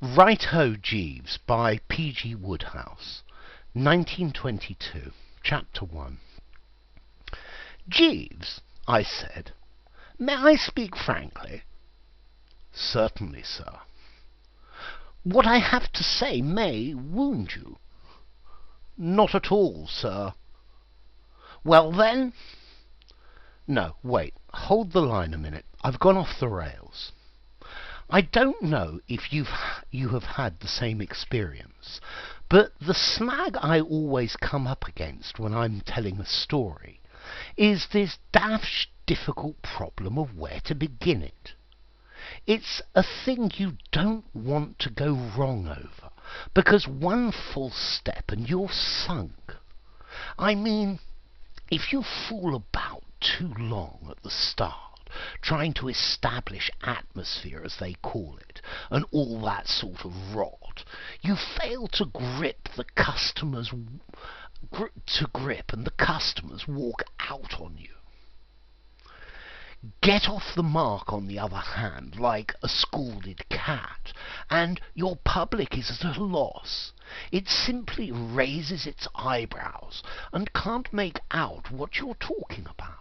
Right-Ho Jeeves by P.G. Wodehouse, 1922, Chapter 1. "Jeeves," I said, "may I speak frankly?" "Certainly, sir." "What I have to say may wound you." "Not at all, sir." "Well, then—" "No, wait, hold the line a minute. I've gone off the rails. I don't know if you have had the same experience, but the snag I always come up against when I'm telling a story is this daft difficult problem of where to begin it. It's a thing you don't want to go wrong over, because one false step and you're sunk. I mean, if you fool about too long at the start, trying to establish atmosphere, as they call it, and all that sort of rot, you fail to grip, and the customers walk out on you. Get off the mark, on the other hand, like a scalded cat, and your public is at a loss. It simply raises its eyebrows and can't make out what you're talking about.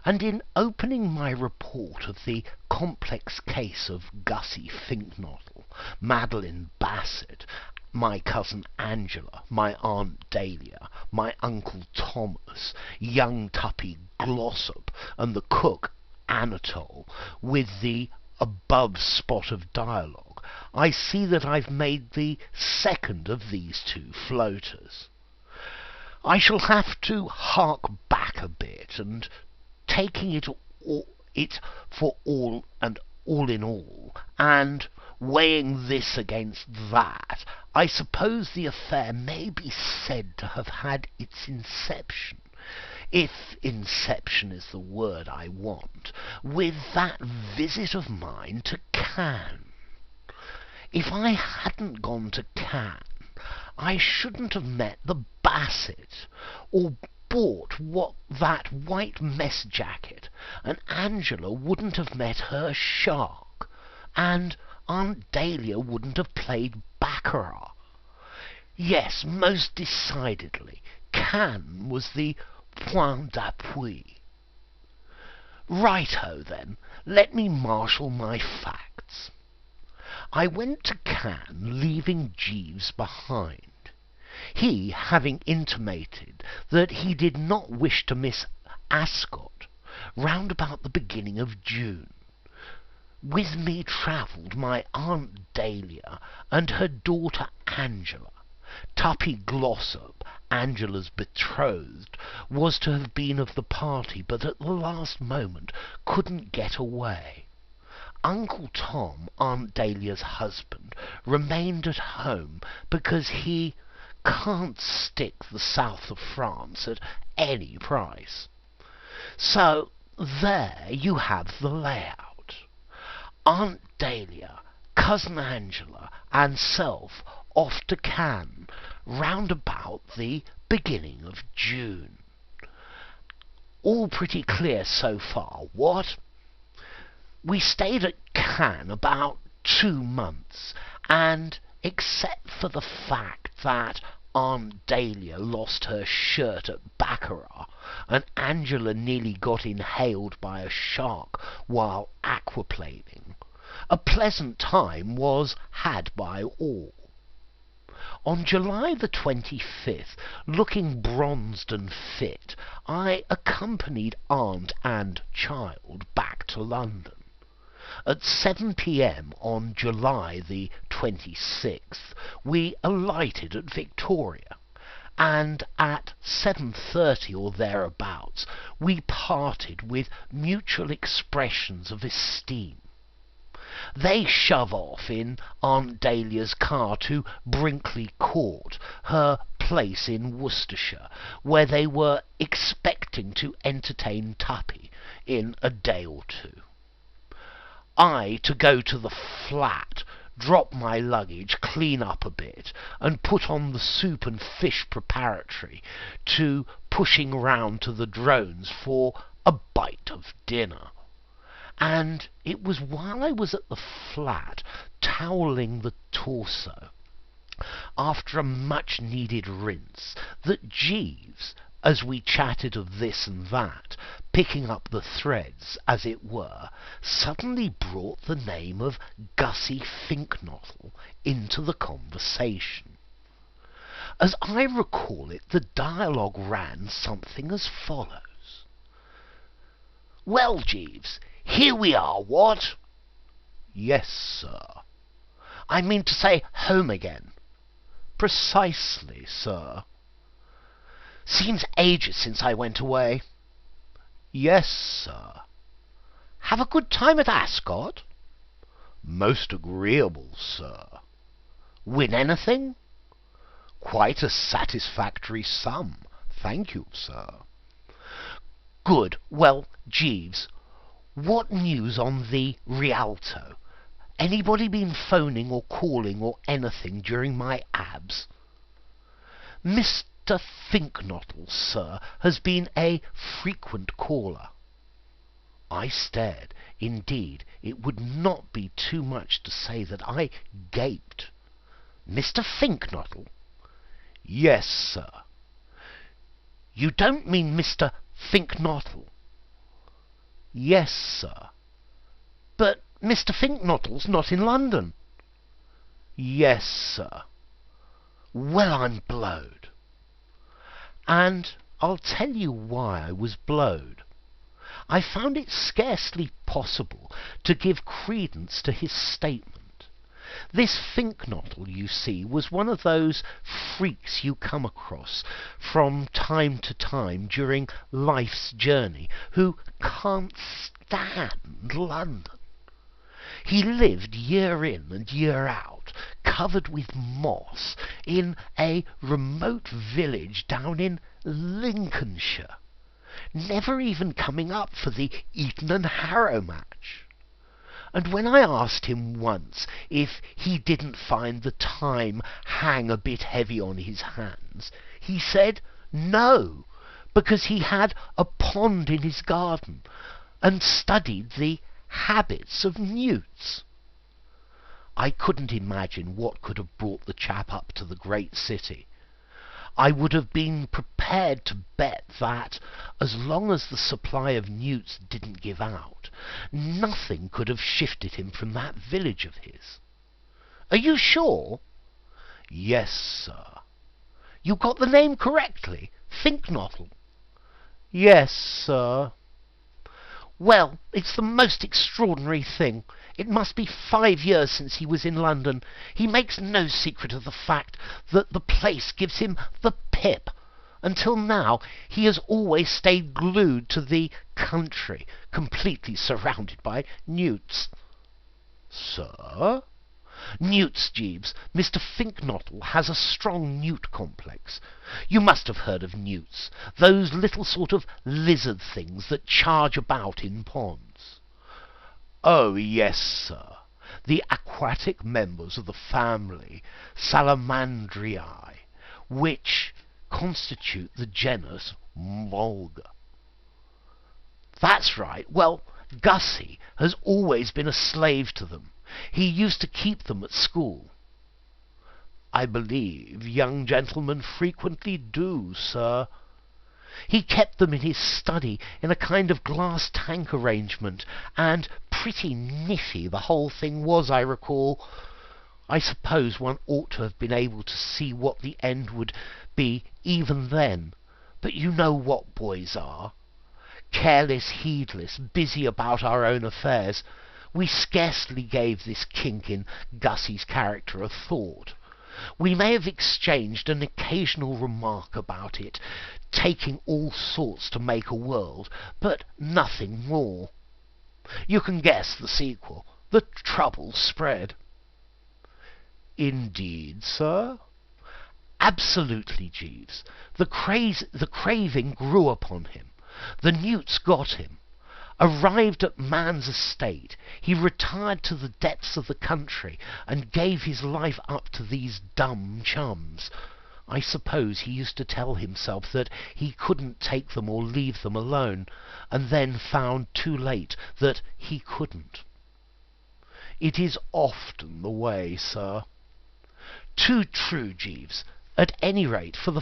And in opening my report of the complex case of Gussie Finknottle, Madeline Bassett, my cousin Angela, my Aunt Dahlia, my Uncle Thomas, young Tuppy Glossop, and the cook Anatole, with the above spot of dialogue, I see that I've made the second of these two floaters. I shall have to hark back a bit, and taking it for all in all, and weighing this against that, I suppose the affair may be said to have had its inception, if inception is the word I want, with that visit of mine to Cannes. If I hadn't gone to Cannes, I shouldn't have met the Bassett, or bought that white mess jacket, and Angela wouldn't have met her shark, and Aunt Dahlia wouldn't have played baccarat. Yes, most decidedly, Cannes was the point d'appui. Right-ho, then, let me marshal my facts. I went to Cannes, leaving Jeeves behind, he having intimated that he did not wish to miss Ascot round about the beginning of June. With me travelled my Aunt Dahlia and her daughter Angela. Tuppy Glossop, Angela's betrothed, was to have been of the party, but at the last moment couldn't get away. Uncle Tom, Aunt Dahlia's husband, remained at home because he can't stick the south of France at any price. So there you have the layout. Aunt Dahlia, cousin Angela, and self off to Cannes round about the beginning of June. All pretty clear so far, what? We stayed at Cannes about 2 months, and except for the fact that Aunt Dahlia lost her shirt at baccarat, and Angela nearly got inhaled by a shark while aquaplaning, a pleasant time was had by all. On July the 25th, looking bronzed and fit, I accompanied aunt and child back to London. At 7 p.m. on July the 26th, we alighted at Victoria, and at 7:30 or thereabouts, we parted with mutual expressions of esteem. They shove off in Aunt Dahlia's car to Brinkley Court, her place in Worcestershire, where they were expecting to entertain Tuppy in a day or two. I to go to the flat, drop my luggage, clean up a bit, and put on the soup and fish preparatory to pushing round to the Drones for a bite of dinner. and it was while I was at the flat toweling the torso after a much-needed rinse that Jeeves, as we chatted of this and that, picking up the threads, as it were, suddenly brought the name of Gussie Finknottle into the conversation. As I recall it, the dialogue ran something as follows. "Well, Jeeves, here we are, what?" "Yes, sir." "I mean to say, home again." "Precisely, sir." "Seems ages since I went away." "Yes, sir." "Have a good time at Ascot?" "Most agreeable, sir." "Win anything?" "Quite a satisfactory sum, thank you, sir." "Good. Well, Jeeves, what news on the Rialto? Anybody been phoning or calling or anything during my abs?" "Mr. Finknottle, sir, has been a frequent caller." I stared. Indeed, it would not be too much to say that I gaped. "Mr. Finknottle?" "Yes, sir." "You don't mean Mr. Finknottle?" "Yes, sir." "But Mr. Finknottle's not in London." "Yes, sir." Well, I'm blowed. And I'll tell you why I was blowed. I found it scarcely possible to give credence to his statement. This Finknottle, you see, was one of those freaks you come across from time to time during life's journey who can't stand London. He lived year in and year out, covered with moss, in a remote village down in Lincolnshire, never even coming up for the Eton and Harrow match. And when I asked him once if he didn't find the time hang a bit heavy on his hands, he said no, because he had a pond in his garden and studied the habits of newts. I couldn't imagine what could have brought the chap up to the great city. I would have been prepared to bet that, as long as the supply of newts didn't give out, nothing could have shifted him from that village of his. Are you sure? Yes, sir. You got the name correctly? Finknottle? Yes, sir. Well, it's the most extraordinary thing. It must be 5 years since he was in London. He makes no secret of the fact that the place gives him the pip. Until now, he has always stayed glued to the country, completely surrounded by newts. Sir? Newts, Jeeves. Mr. Finknottle has a strong newt complex. You must have heard of newts, those little sort of lizard things that charge about in ponds. Oh, yes, sir. The aquatic members of the family Salamandriae, which constitute the genus Mulga. That's right. Well, Gussie has always been a slave to them. He used to keep them at school. I believe young gentlemen frequently do, sir. He kept them in his study in a kind of glass tank arrangement, and pretty niffy the whole thing was, I recall. I suppose one ought to have been able to see what the end would be even then, but you know what boys are. Careless, heedless, busy about our own affairs. We scarcely gave this kink in Gussie's character a thought. We may have exchanged an occasional remark about it, taking all sorts to make a world, but nothing more. You can guess the sequel. The trouble spread. Indeed, sir? Absolutely, Jeeves. The craving grew upon him. The newts got him. Arrived at man's estate, he retired to the depths of the country and gave his life up to these dumb chums. I suppose he used to tell himself that he couldn't take them or leave them alone, and then found too late that he couldn't. It is often the way, sir. Too true, Jeeves. At any rate, for the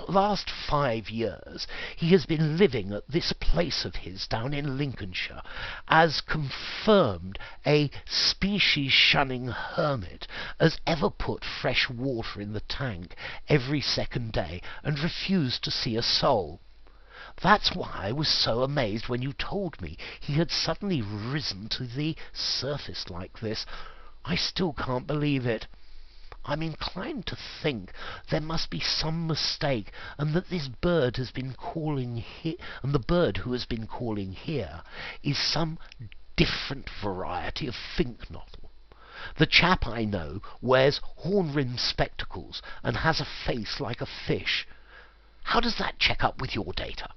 last 5 years, he has been living at this place of his down in Lincolnshire, as confirmed a species-shunning hermit as ever put fresh water in the tank every second day and refused to see a soul. That's why I was so amazed when you told me he had suddenly risen to the surface like this. I still can't believe it. I'm inclined to think there must be some mistake, and that this bird has been calling here, and the bird who has been calling here is some different variety of finknottle. The chap I know wears horn-rimmed spectacles and has a face like a fish. How does that check up with your data?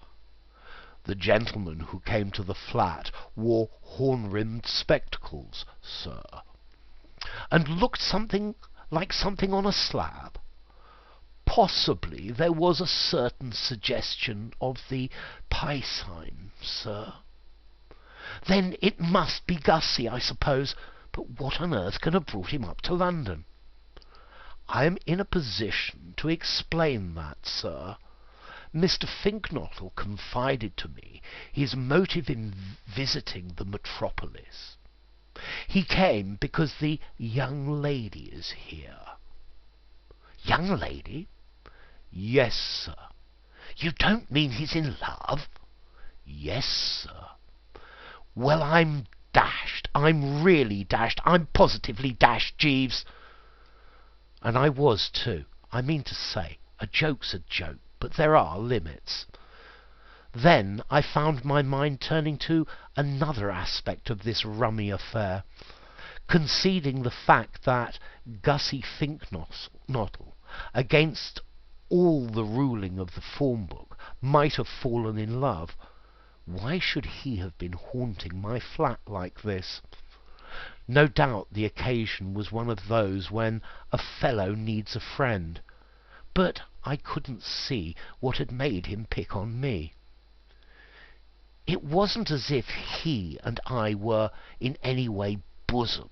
The gentleman who came to the flat wore horn-rimmed spectacles, sir, and looked something on a slab. Possibly there was a certain suggestion of the pi sign, sir. Then it must be Gussie, I suppose. But what on earth can have brought him up to London? I am in a position to explain that, sir. Mr. Finknottle confided to me his motive in visiting the metropolis. He came because the young lady is here. Young lady? Yes, sir. You don't mean he's in love? Yes, sir. Well, I'm dashed. I'm really dashed. I'm positively dashed, Jeeves. And I was too. I mean to say, a joke's a joke, but there are limits. Then I found my mind turning to another aspect of this rummy affair, conceding the fact that Gussie Finknottle, against all the ruling of the form book, might have fallen in love. Why should he have been haunting my flat like this? No doubt the occasion was one of those when a fellow needs a friend, but I couldn't see what had made him pick on me. It wasn't as if he and I were in any way bosom.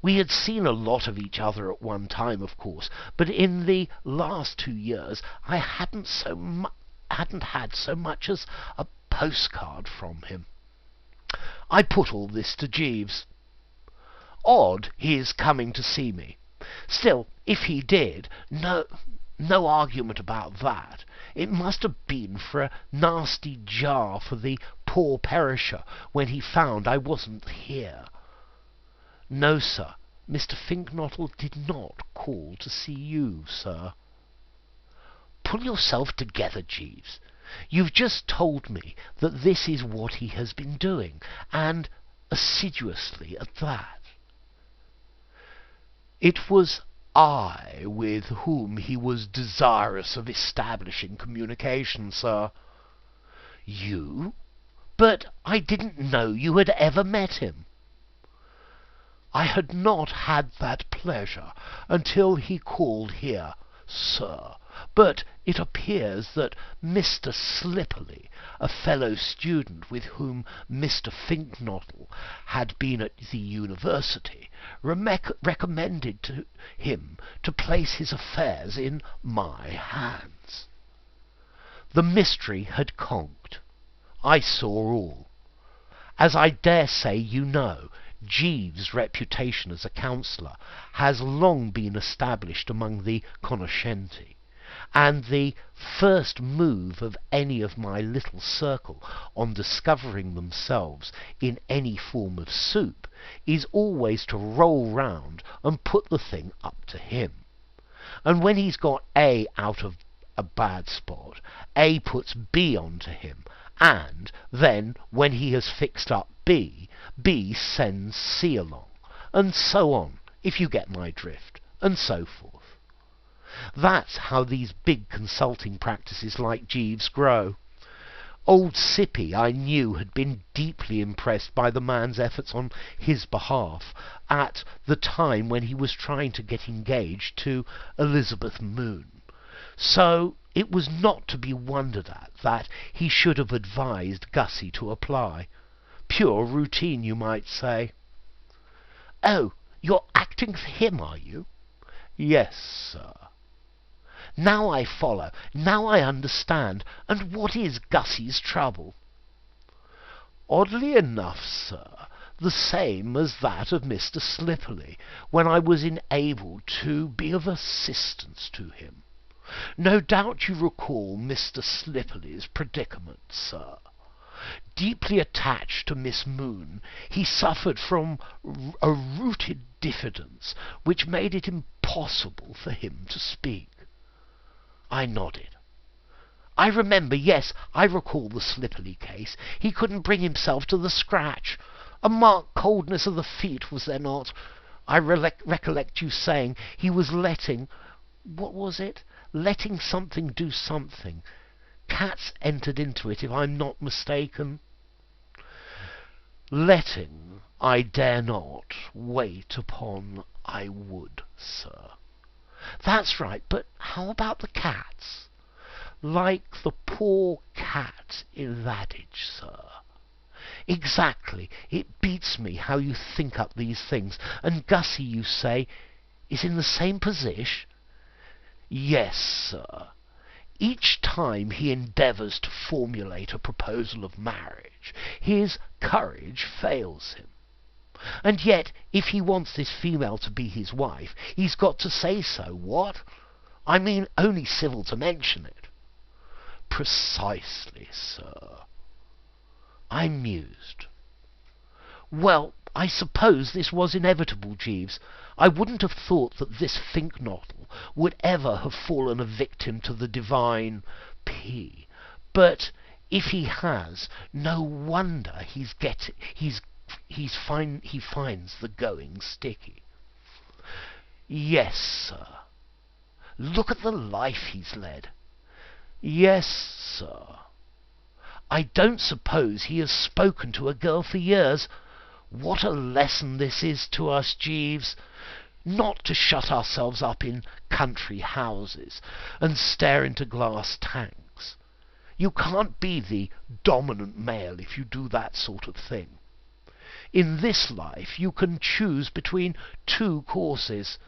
We had seen a lot of each other at one time, of course, but in the last 2 years I hadn't had so much as a postcard from him. I put all this to Jeeves. Odd his coming to see me. Still, if he did, no argument about that. It must have been for a nasty jar for the poor perisher when he found I wasn't here. No, sir, Mr. Finknottle did not call to see you, sir. Pull yourself together, Jeeves. You've just told me that this is what he has been doing, and assiduously at that. It was I with whom he was desirous of establishing communication, sir. You? But I didn't know you had ever met him. I had not had that pleasure until he called here, sir, but it appears that Mr. Slipperly, a fellow student with whom Mr. Finknottle had been at the university, recommended to him to place his affairs in my hands. The mystery had conked. I saw all. As I dare say you know, Jeeves' reputation as a counsellor has long been established among the conoscenti, and the first move of any of my little circle on discovering themselves in any form of soup is always to roll round and put the thing up to him. And when he's got A out of a bad spot, A puts B onto him, and then when he has fixed up B, B sends C along, and so on, if you get my drift, and so forth. That's how these big consulting practices like Jeeves grow. Old Sippy, I knew, had been deeply impressed by the man's efforts on his behalf at the time when he was trying to get engaged to Elizabeth Moon. So it was not to be wondered at that he should have advised Gussie to apply. Pure routine, you might say. "Oh, you're acting for him, are you?" "Yes, sir." "Now I follow. Now I understand. And what is Gussie's trouble?" "Oddly enough, sir, the same as that of Mr. Slipperly, when I was enabled to be of assistance to him. No doubt you recall Mr. Slipperly's predicament, sir. Deeply attached to Miss Moon, he suffered from a rooted diffidence which made it impossible for him to speak." I nodded. "I remember, yes, I recall the Slipperly case. He couldn't bring himself to the scratch. A marked coldness of the feet, was there not? I recollect you saying he was letting... what was it? Letting something do something. Cats entered into it, if I'm not mistaken." "Letting, I dare not. Wait upon I would, sir." "That's right. But how about the cats?" "Like the poor cat in that adage, sir." "Exactly. It beats me how you think up these things. And Gussie, you say, is in the same position?" "Yes, sir. Each time he endeavours to formulate a proposal of marriage, his courage fails him. And yet, if he wants this female to be his wife, he's got to say so, what? I mean, only civil to mention it." "Precisely, sir." I mused. "Well, I suppose this was inevitable, Jeeves. I wouldn't have thought that this Finknottle would ever have fallen a victim to the divine P. But if he has, no wonder he finds the going sticky." "Yes, sir." "Look at the life he's led." "Yes, sir." "I don't suppose he has spoken to a girl for years. What a lesson this is to us, Jeeves! Not to shut ourselves up in country houses and stare into glass tanks. You can't be the dominant male if you do that sort of thing. In this life you can choose between two courses.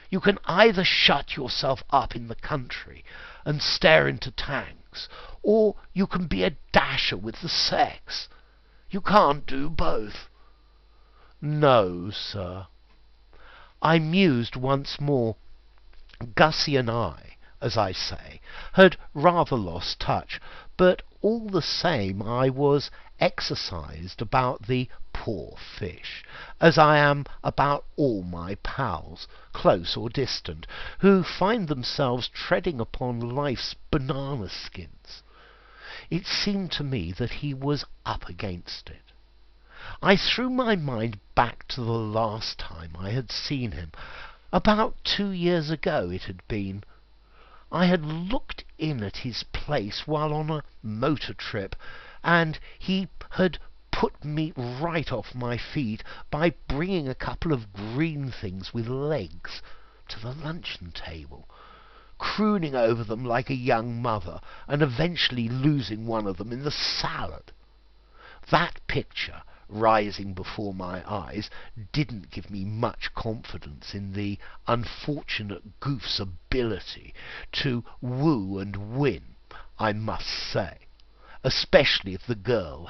You can either shut yourself up in the country and stare into tanks, or you can be a dasher with the sex. You can't do both." "No, sir." I mused once more. Gussie and I, as I say, had rather lost touch, but all the same I was exercised about the poor fish, as I am about all my pals, close or distant, who find themselves treading upon life's banana skins. It seemed to me that he was up against it. I threw my mind back to the last time I had seen him. About 2 years ago it had been. I had looked in at his place while on a motor trip, and he had put me right off my feet by bringing a couple of green things with legs to the luncheon table, crooning over them like a young mother, and eventually losing one of them in the salad. That picture, rising before my eyes, didn't give me much confidence in the unfortunate goof's ability to woo and win, I must say, especially if the girl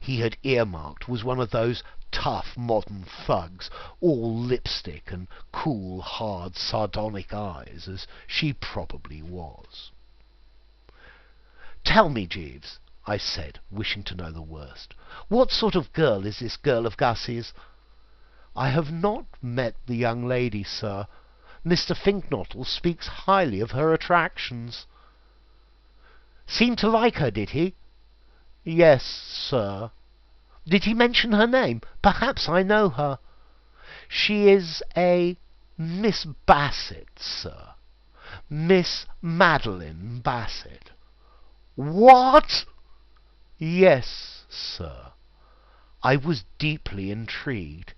he had earmarked was one of those tough modern thugs, all lipstick and cool, hard, sardonic eyes, as she probably was. "Tell me, Jeeves," I said, wishing to know the worst, "what sort of girl is this girl of Gussie's?" "I have not met the young lady, sir. Mr. Finknottle speaks highly of her attractions." "Seemed to like her, did he?" "Yes, sir." "Did he mention her name? Perhaps I know her." "She is a Miss Bassett, sir. Miss Madeline Bassett." "What?" "Yes, sir." I was deeply intrigued.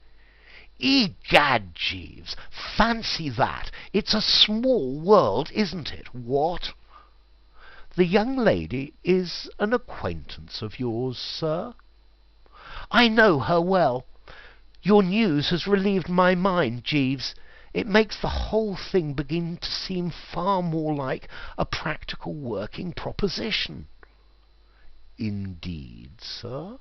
"Egad, Jeeves, Fancy that! It's a small world, isn't it? What? The young lady is an acquaintance of yours, sir? I know her well. Your news has relieved my mind, Jeeves. It makes the whole thing begin to seem far more like a practical working proposition. Indeed, sir?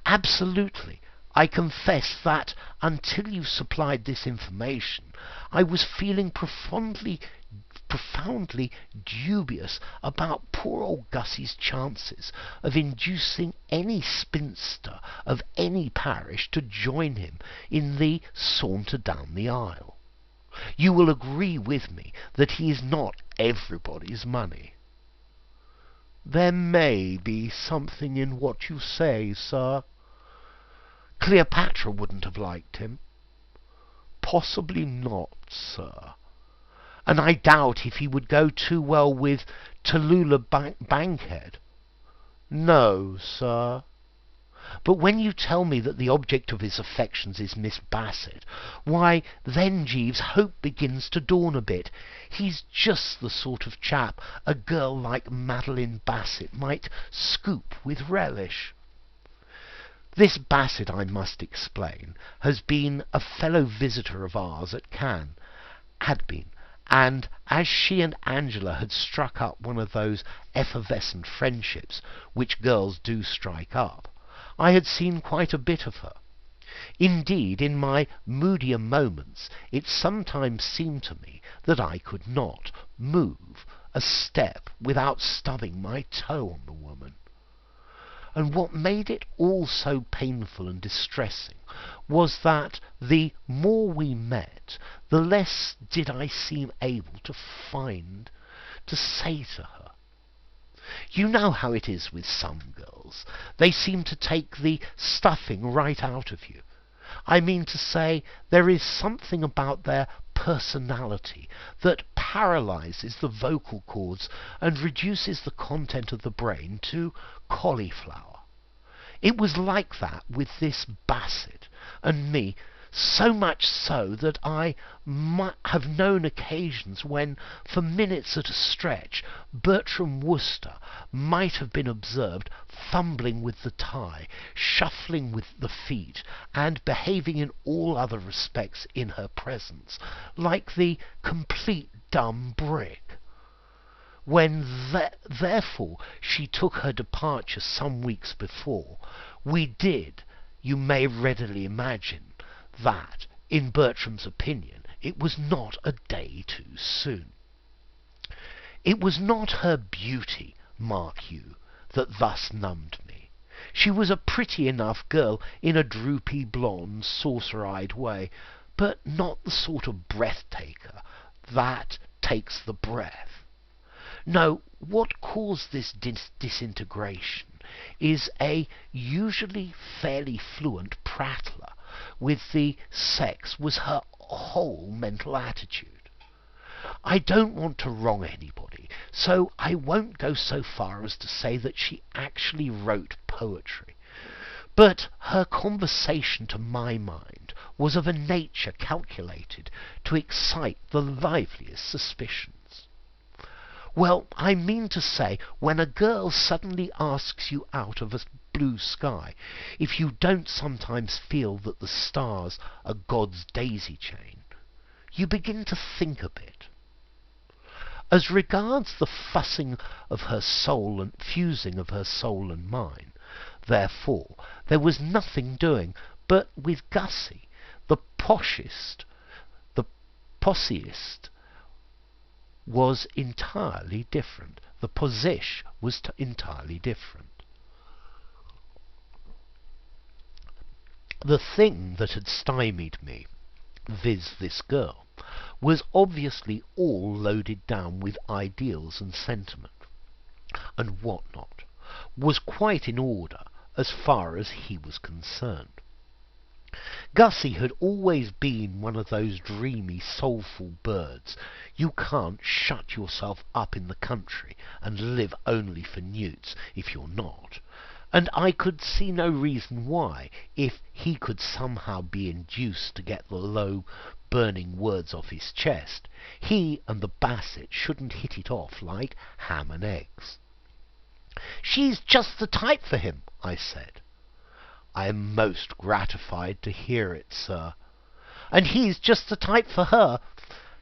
Absolutely. I confess that, until you supplied this information, I was feeling profoundly dubious about poor old Gussie's chances of inducing any spinster of any parish to join him in the saunter down the aisle. You will agree with me that he is not everybody's money. There may be something in what you say, sir. Cleopatra wouldn't have liked him. Possibly not, sir. And I doubt if he would go too well with Tallulah Bankhead. No, sir. But when you tell me that the object of his affections is Miss Bassett, why, then, Jeeves, hope begins to dawn a bit. He's just the sort of chap a girl like Madeline Bassett might scoop with relish. This Bassett, I must explain, has been a fellow visitor of ours at Cannes. Had been. And as she and Angela had struck up one of those effervescent friendships which girls do strike up, I had seen quite a bit of her. Indeed, in my moodier moments, it sometimes seemed to me that I could not move a step without stubbing my toe on the woman. And what made it all so painful and distressing was that the more we met, the less did I seem able to find to say to her. You know how it is with some girls. They seem to take the stuffing right out of you. I mean to say, there is something about their personality that paralyzes the vocal cords and reduces the content of the brain to cauliflower. It was like that with this Bassett and me, so much so that I have known occasions when, for minutes at a stretch, Bertram Wooster might have been observed fumbling with the tie, shuffling with the feet, and behaving in all other respects in her presence like the complete dumb brick. When, therefore, she took her departure some weeks before, we did, you may readily imagine, that, in Bertram's opinion, it was not a day too soon. It was not her beauty, mark you, that thus numbed me. She was a pretty enough girl in a droopy, blonde, saucer-eyed way, but not the sort of breath-taker that takes the breath. No, what caused this disintegration is a usually fairly fluent prattler with the sex was her whole mental attitude. I don't want to wrong anybody, so I won't go so far as to say that she actually wrote poetry. But her conversation, to my mind, was of a nature calculated to excite the liveliest suspicions. Well, I mean to say, when a girl suddenly asks you out of a blue sky, if you don't sometimes feel that the stars are God's daisy chain, you begin to think a bit. As regards the fussing of her soul and fusing of her soul and mine, therefore, there was nothing doing, but with Gussie, the possiest, was entirely different. The posish was entirely different. The thing that had stymied me, viz. This girl, was obviously all loaded down with ideals and sentiment, and what not, was quite in order as far as he was concerned. Gussie had always been one of those dreamy, soulful birds. You can't shut yourself up in the country and live only for newts if you're not. and I could see no reason why, if he could somehow be induced to get the low, burning words off his chest, he and the Bassett shouldn't hit it off like ham and eggs. "She's just the type for him," I said. "I am most gratified to hear it, sir." "And he's just the type for her.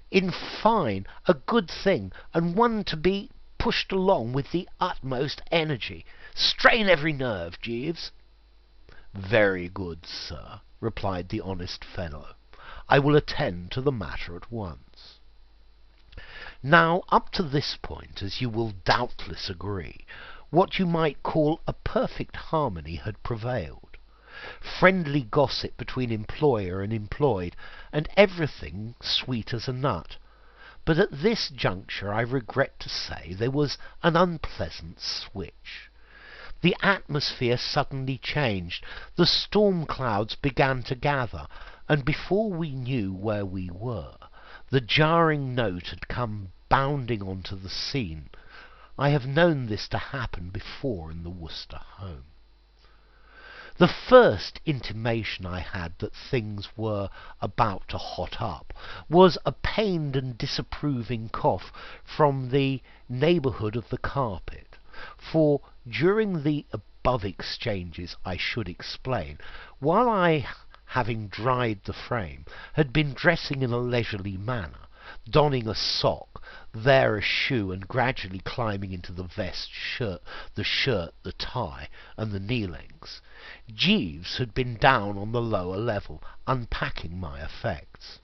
In fine, a good thing, and one to be pushed along with the utmost energy. Strain every nerve, Jeeves." "Very good, sir," replied the honest fellow. "I will attend to the matter at once." Now, up to this point, as you will doubtless agree, what you might call a perfect harmony had prevailed. Friendly gossip between employer and employed, and everything sweet as a nut. But at this juncture, I regret to say, there was an unpleasant switch. The atmosphere suddenly changed, the storm clouds began to gather, and before we knew where we were, the jarring note had come bounding onto the scene. I have known this to happen before in the Worcester home. The first intimation I had that things were about to hot up was a pained and disapproving cough from the neighbourhood of the carpet, for during the above exchanges, I should explain, while I, having dried the frame, had been dressing in a leisurely manner, donning a sock, there a shoe, and gradually climbing into the vest, the shirt, the tie, and the knee-lengths, Jeeves had been down on the lower level, unpacking my effects.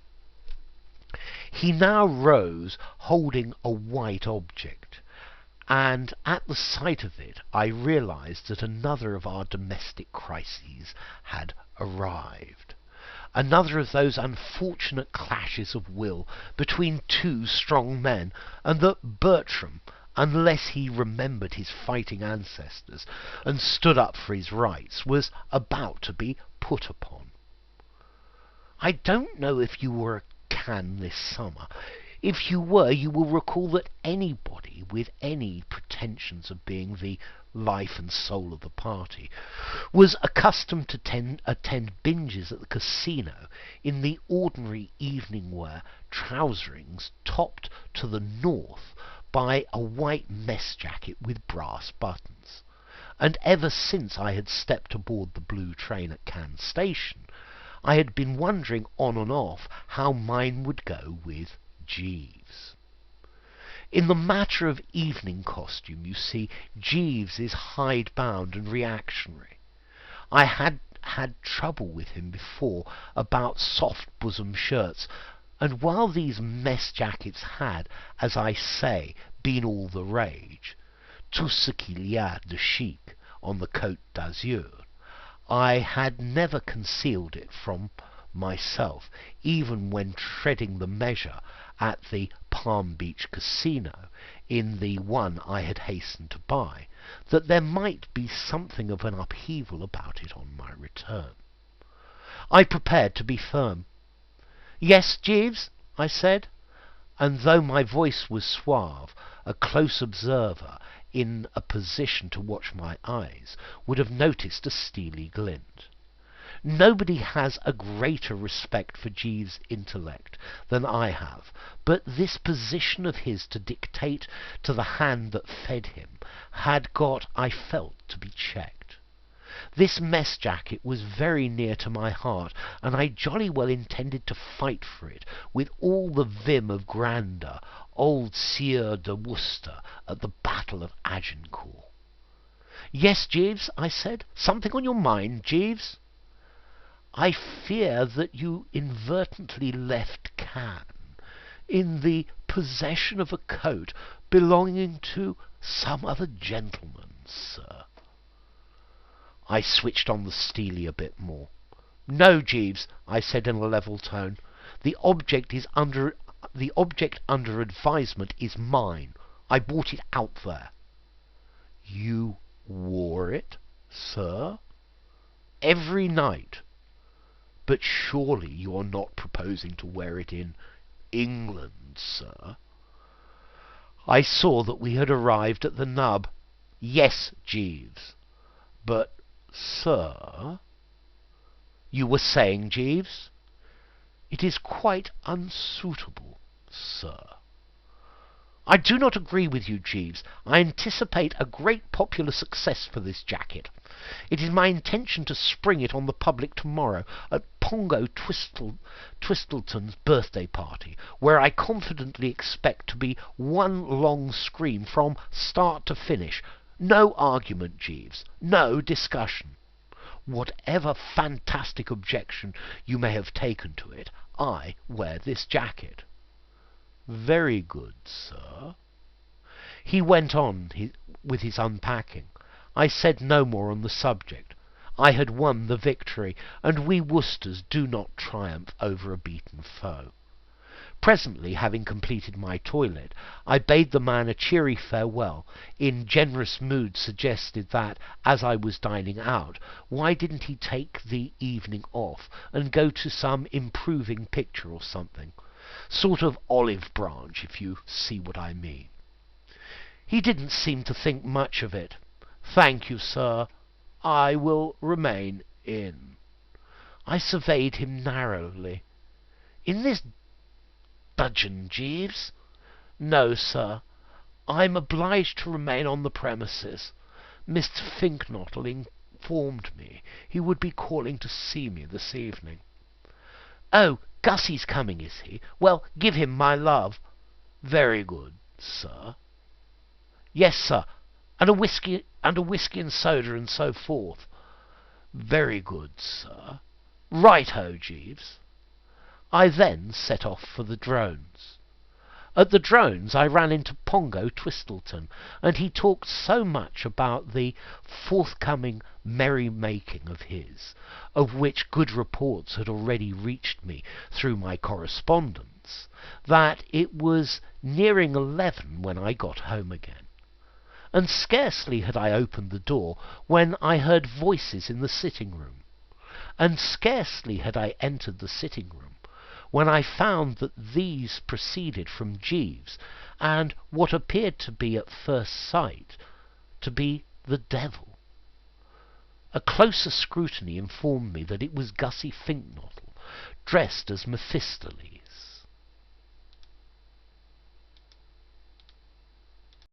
He now rose, holding a white object, and at the sight of it I realized that another of our domestic crises had arrived. Another of those unfortunate clashes of will between two strong men, and that Bertram, unless he remembered his fighting ancestors and stood up for his rights, was about to be put upon. I don't know if you were at Cannes this summer. If you were, you will recall that anybody with any pretensions of being the life and soul of the party was accustomed to attend binges at the casino in the ordinary evening wear trouserings topped to the north by a white mess jacket with brass buttons. And ever since I had stepped aboard the blue train at Cannes station, I had been wondering on and off how mine would go with Jeeves. In the matter of evening costume, you see, Jeeves is hidebound and reactionary. I had had trouble with him before about soft-bosom shirts, and while these mess jackets had, as I say, been all the rage, tout ce qu'il y a de chic on the Côte d'Azur, I had never concealed it from myself, even when treading the measure at the Palm Beach Casino, in the one I had hastened to buy, that there might be something of an upheaval about it on my return. I prepared to be firm. "Yes, Jeeves," I said, and though my voice was suave, a close observer in a position to watch my eyes would have noticed a steely glint. Nobody has a greater respect for Jeeves' intellect than I have, but this position of his to dictate to the hand that fed him had got, I felt, to be checked. This mess jacket was very near to my heart, and I jolly well intended to fight for it with all the vim of grandeur, old Sieur de Worcester at the Battle of Agincourt. "Yes, Jeeves," I said. "Something on your mind, Jeeves?" "I fear that you inadvertently left Cannes in the possession of a coat belonging to some other gentleman, sir." I switched on the Steely a bit more. "No, Jeeves," I said in a level tone. The object under advisement is mine. I bought it out there." "You wore it, sir?" "Every night." "But surely you are not proposing to wear it in England, sir?" I saw that we had arrived at the nub. "Yes, Jeeves. But, sir... You were saying, Jeeves? It is quite unsuitable, sir. I do not agree with you, Jeeves. I anticipate a great popular success for this jacket. It is my intention to spring it on the public tomorrow at Pongo Twistleton's birthday party, where I confidently expect to be one long scream from start to finish. No argument, Jeeves. No discussion. Whatever fantastic objection you may have taken to it, I wear this jacket. Very good, sir. He went on with his unpacking. I said no more on the subject. I had won the victory, and we Worcesters do not triumph over a beaten foe. Presently, having completed my toilet, I bade the man a cheery farewell, in generous mood suggested that, as I was dining out, why didn't he take the evening off and go to some improving picture or something? Sort of olive branch, if you see what I mean. He didn't seem to think much of it. Thank you, sir. I will remain in. I surveyed him narrowly. In this dudgeon, Jeeves? No, sir. I'm obliged to remain on the premises. Mr. Finknottle informed me he would be calling to see me this evening. Oh, Gussie's coming, is he? Well, give him my love. Very good, sir. Yes, sir. And a whisky and soda and so forth. Very good, sir. Right-ho, Jeeves. I then set off for the Drones. At the Drones I ran into Pongo Twistleton, and he talked so much about the forthcoming merry-making of his, of which good reports had already reached me through my correspondence, that it was nearing 11 when I got home again. And scarcely had I opened the door when I heard voices in the sitting-room, and scarcely had I entered the sitting-room when I found that these proceeded from Jeeves, and what appeared to be at first sight to be the devil. A closer scrutiny informed me that it was Gussie Finknottle, dressed as Mephistopheles.